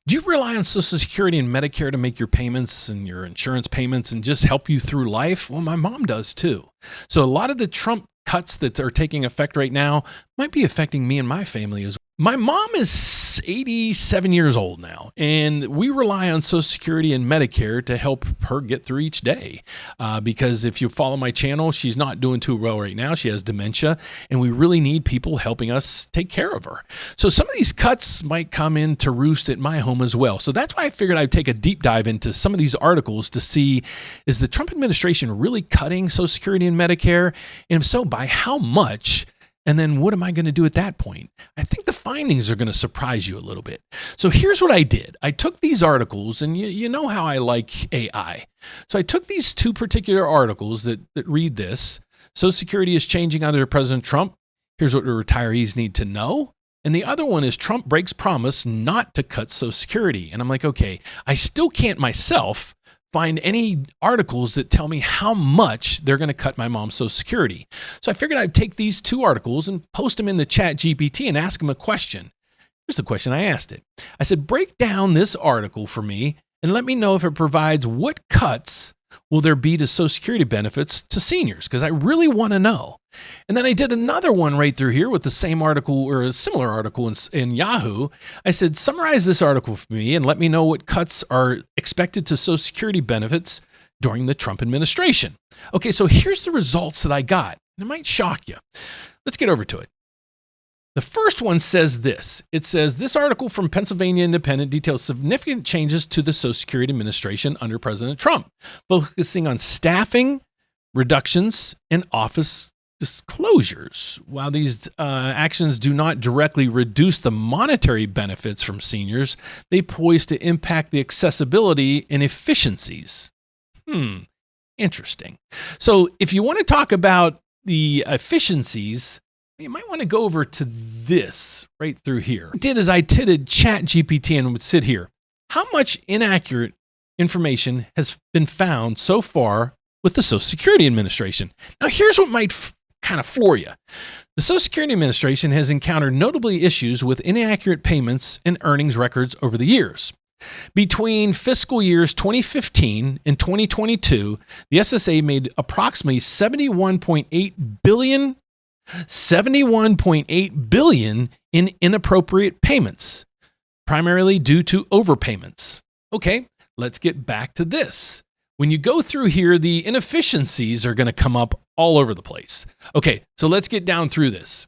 Do you rely on Social Security and Medicare to make your payments and your insurance payments and just help you through life? Well, my mom does too. So a lot of the Trump cuts that are taking effect right now might be affecting me and my family as well. My mom is 87 years old now, and we rely on Social Security and Medicare to help her get through each day. Because if you follow my channel, she's not doing too well right now. She has dementia, and we really need people helping us take care of her. So some of these cuts might come in to roost at my home as well. So that's why I figured I'd take a deep dive into some of these articles to see, is the Trump administration really cutting Social Security and Medicare? And if so, by how much? And then what am I going to do at that point? I think the findings are going to surprise you a little bit. So here's what I did. I took these articles, and you know how I like AI. So I took these two particular articles that read this. Social Security is changing under President Trump. Here's what the retirees need to know. And the other one is Trump breaks promise not to cut Social Security. And I'm like, okay, I still can't myself find any articles that tell me how much they're going to cut my mom's Social Security. So I figured I'd take these two articles and post them in the chat GPT and ask them a question. Here's the question I asked it. I said, break down this article for me and let me know if it provides what cuts will there be to Social Security benefits to seniors, because I really want to know. And then I did another one right through here with the same article or a similar article in Yahoo. I said, summarize this article for me and let me know what cuts are expected to Social Security benefits during the Trump administration. Okay, so here's the results that I got. It might shock you. Let's get over to it. The first one says this. It says, this article from Pennsylvania Independent details significant changes to the Social Security Administration under President Trump, focusing on staffing, reductions, and office disclosures. While these actions do not directly reduce the monetary benefits from seniors, they poise to impact the accessibility and efficiencies. Interesting. So if you want to talk about the efficiencies, you might want to go over to this right through here. What I did is I did chat GPT and would sit here. How much inaccurate information has been found so far with the Social Security Administration? Now, here's what might kind of floor you. The Social Security Administration has encountered notably issues with inaccurate payments and earnings records over the years. Between fiscal years 2015 and 2022, the SSA made approximately $71.8 billion in inappropriate payments, primarily due to overpayments. Okay, let's get back to this. When you go through here, the inefficiencies are going to come up all over the place. Okay, so let's get down through this.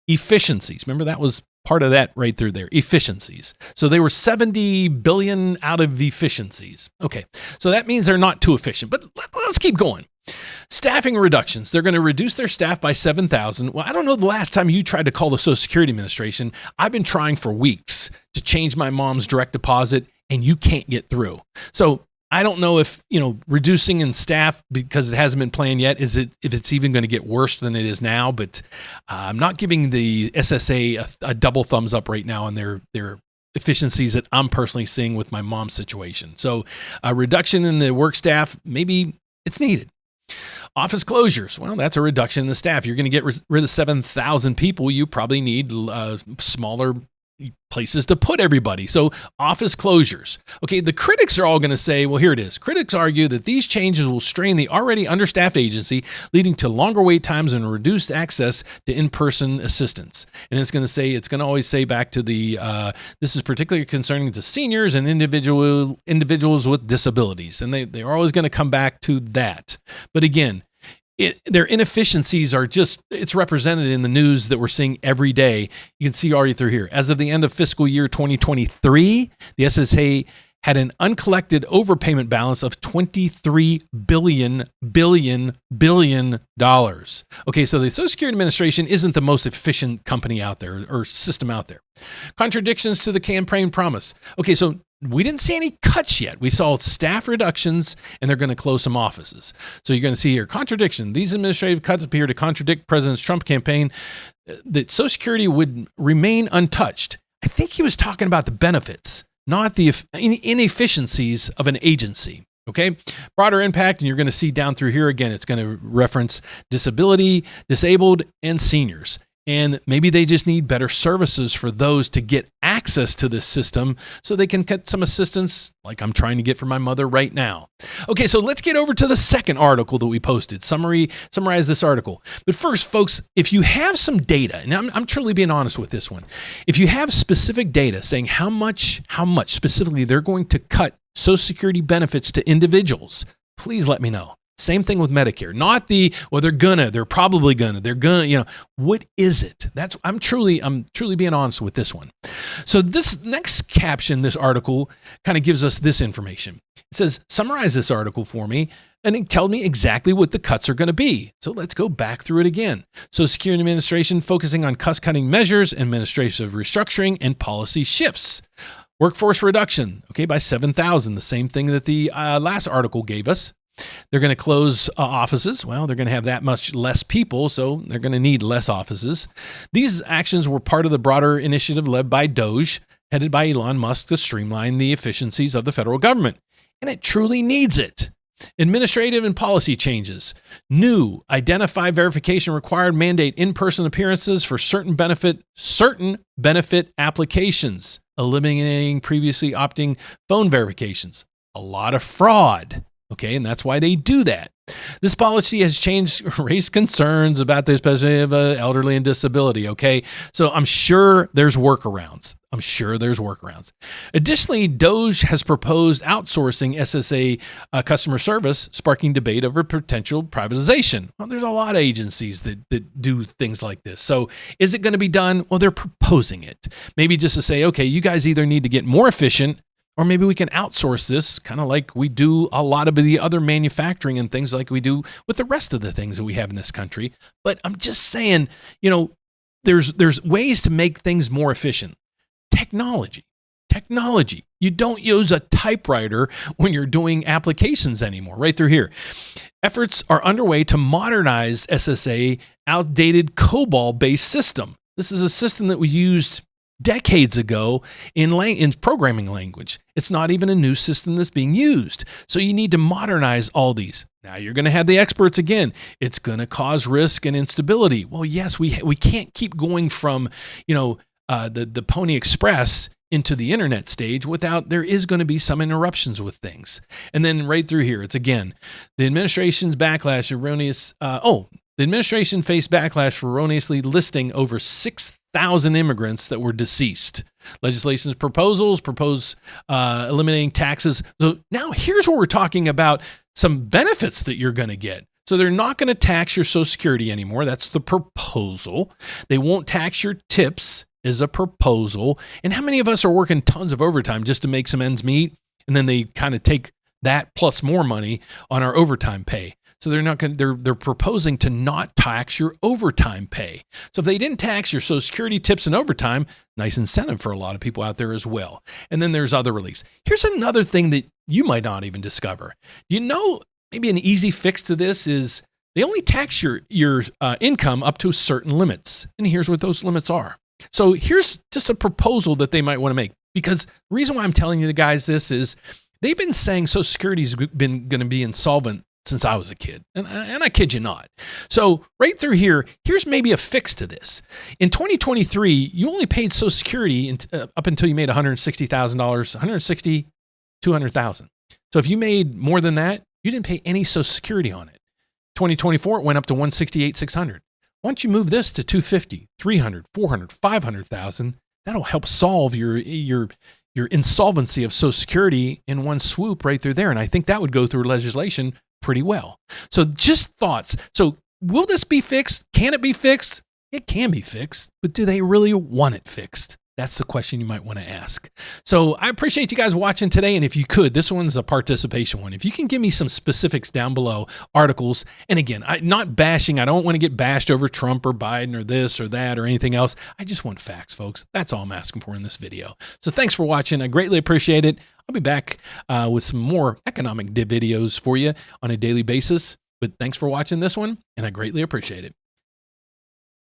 Efficiencies. Remember, that was part of that right through there. Efficiencies. So they were 70 billion out of efficiencies. Okay, so that means they're not too efficient, but let's keep going. Staffing reductions. They're going to reduce their staff by 7,000. Well, I don't know the last time you tried to call the Social Security Administration. I've been trying for weeks to change my mom's direct deposit, and you can't get through. So I don't know if, reducing in staff because it hasn't been planned yet, if it's even going to get worse than it is now. But I'm not giving the SSA a double thumbs up right now on their efficiencies that I'm personally seeing with my mom's situation. So a reduction in the work staff, maybe it's needed. Office closures. Well, that's a reduction in the staff. You're going to get rid of 7,000 people. You probably need smaller places to put everybody. So office closures. Okay, the critics are all going to say, well, here it is. Critics argue that these changes will strain the already understaffed agency, leading to longer wait times and reduced access to in-person assistance. And it's going to always say back to this is particularly concerning to seniors and individuals with disabilities. And they're always going to come back to that. But again, their inefficiencies are it's represented in the news that we're seeing every day. You can see already through here. As of the end of fiscal year 2023, the SSA had an uncollected overpayment balance of $23 billion. Okay, so the Social Security Administration isn't the most efficient company out there or system out there. Contradictions to the campaign promise. Okay, so we didn't see any cuts yet. We saw staff reductions, and they're going to close some offices. So you're going to see here, contradiction. These administrative cuts appear to contradict President Trump's campaign that Social Security would remain untouched. I think he was talking about the benefits, not the inefficiencies of an agency. Okay, broader impact, and you're going to see down through here again, it's going to reference disability, disabled, and seniors. And maybe they just need better services for those to get access to this system so they can get some assistance like I'm trying to get for my mother right now. Okay, so let's get over to the second article that we posted. Summarize this article. But first, folks, if you have some data, and I'm truly being honest with this one, if you have specific data saying how much specifically they're going to cut Social Security benefits to individuals, please let me know. Same thing with Medicare. Not they're probably gonna, what is it? I'm truly being honest with this one. So this next caption, this article kind of gives us this information. It says, summarize this article for me and it tells me exactly what the cuts are going to be. So let's go back through it again. Social Security Administration focusing on cost-cutting measures, administrative restructuring, and policy shifts. Workforce reduction, by 7,000, the same thing that the last article gave us. They're going to close offices. Well, they're going to have that much less people, so they're going to need less offices. These actions were part of the broader initiative led by DOGE, headed by Elon Musk to streamline the efficiencies of the federal government. And it truly needs it. Administrative and policy changes. New, identify verification required mandate in-person appearances for certain benefit applications, eliminating previously opting phone verifications. A lot of fraud. And that's why they do that. This policy has raised concerns about the especially of elderly and disability. So I'm sure there's workarounds. Additionally, DOGE has proposed outsourcing SSA customer service, sparking debate over potential privatization. Well, there's a lot of agencies that do things like this. So is it going to be done? Well, they're proposing it. Maybe just to say, you guys either need to get more efficient, or maybe we can outsource this kind of like we do a lot of the other manufacturing and things like we do with the rest of the things that we have in this country. But I'm just saying, there's ways to make things more efficient. Technology. You don't use a typewriter when you're doing applications anymore, right through here. Efforts are underway to modernize SSA outdated COBOL-based system. This is a system that we used decades ago in programming language. It's not even a new system that's being used. So you need to modernize all these. Now you're going to have the experts again. It's going to cause risk and instability. Well, yes, we can't keep going from, the Pony Express into the internet stage there is going to be some interruptions with things. And then right through here, it's again, the administration faced backlash for erroneously listing over 6,000 immigrants that were deceased. Legislation's propose eliminating taxes. So now here's where we're talking about some benefits that you're going to get. So they're not going to tax your Social Security anymore. That's the proposal. They won't tax your tips is a proposal. And how many of us are working tons of overtime just to make some ends meet? And then they kind of take that plus more money on our overtime pay. So they're proposing to not tax your overtime pay. So if they didn't tax your Social Security tips and overtime, nice incentive for a lot of people out there as well. And then there's other reliefs. Here's another thing that you might not even discover. Maybe an easy fix to this is they only tax your income up to certain limits. And here's what those limits are. So here's just a proposal that they might want to make. Because the reason why I'm telling you the guys this is they've been saying Social Security's been going to be insolvent since I was a kid. And I kid you not. So right through here, here's maybe a fix to this. In 2023, you only paid Social Security up until you made $160,000, $160,000, $200,000. So if you made more than that, you didn't pay any Social Security on it. 2024, it went up to $168,600. Once you move this to $250,000, $300,000, $400,000, $500,000, that'll help solve your insolvency of Social Security in one swoop right through there. And I think that would go through legislation pretty well. So just thoughts. So will this be fixed? Can it be fixed? It can be fixed, but do they really want it fixed? That's the question you might want to ask. So I appreciate you guys watching today. And if you could, this one's a participation one. If you can give me some specifics down below, articles, and again, not bashing. I don't want to get bashed over Trump or Biden or this or that or anything else. I just want facts, folks. That's all I'm asking for in this video. So thanks for watching. I greatly appreciate it. I'll be back with some more economic videos for you on a daily basis. But thanks for watching this one, and I greatly appreciate it.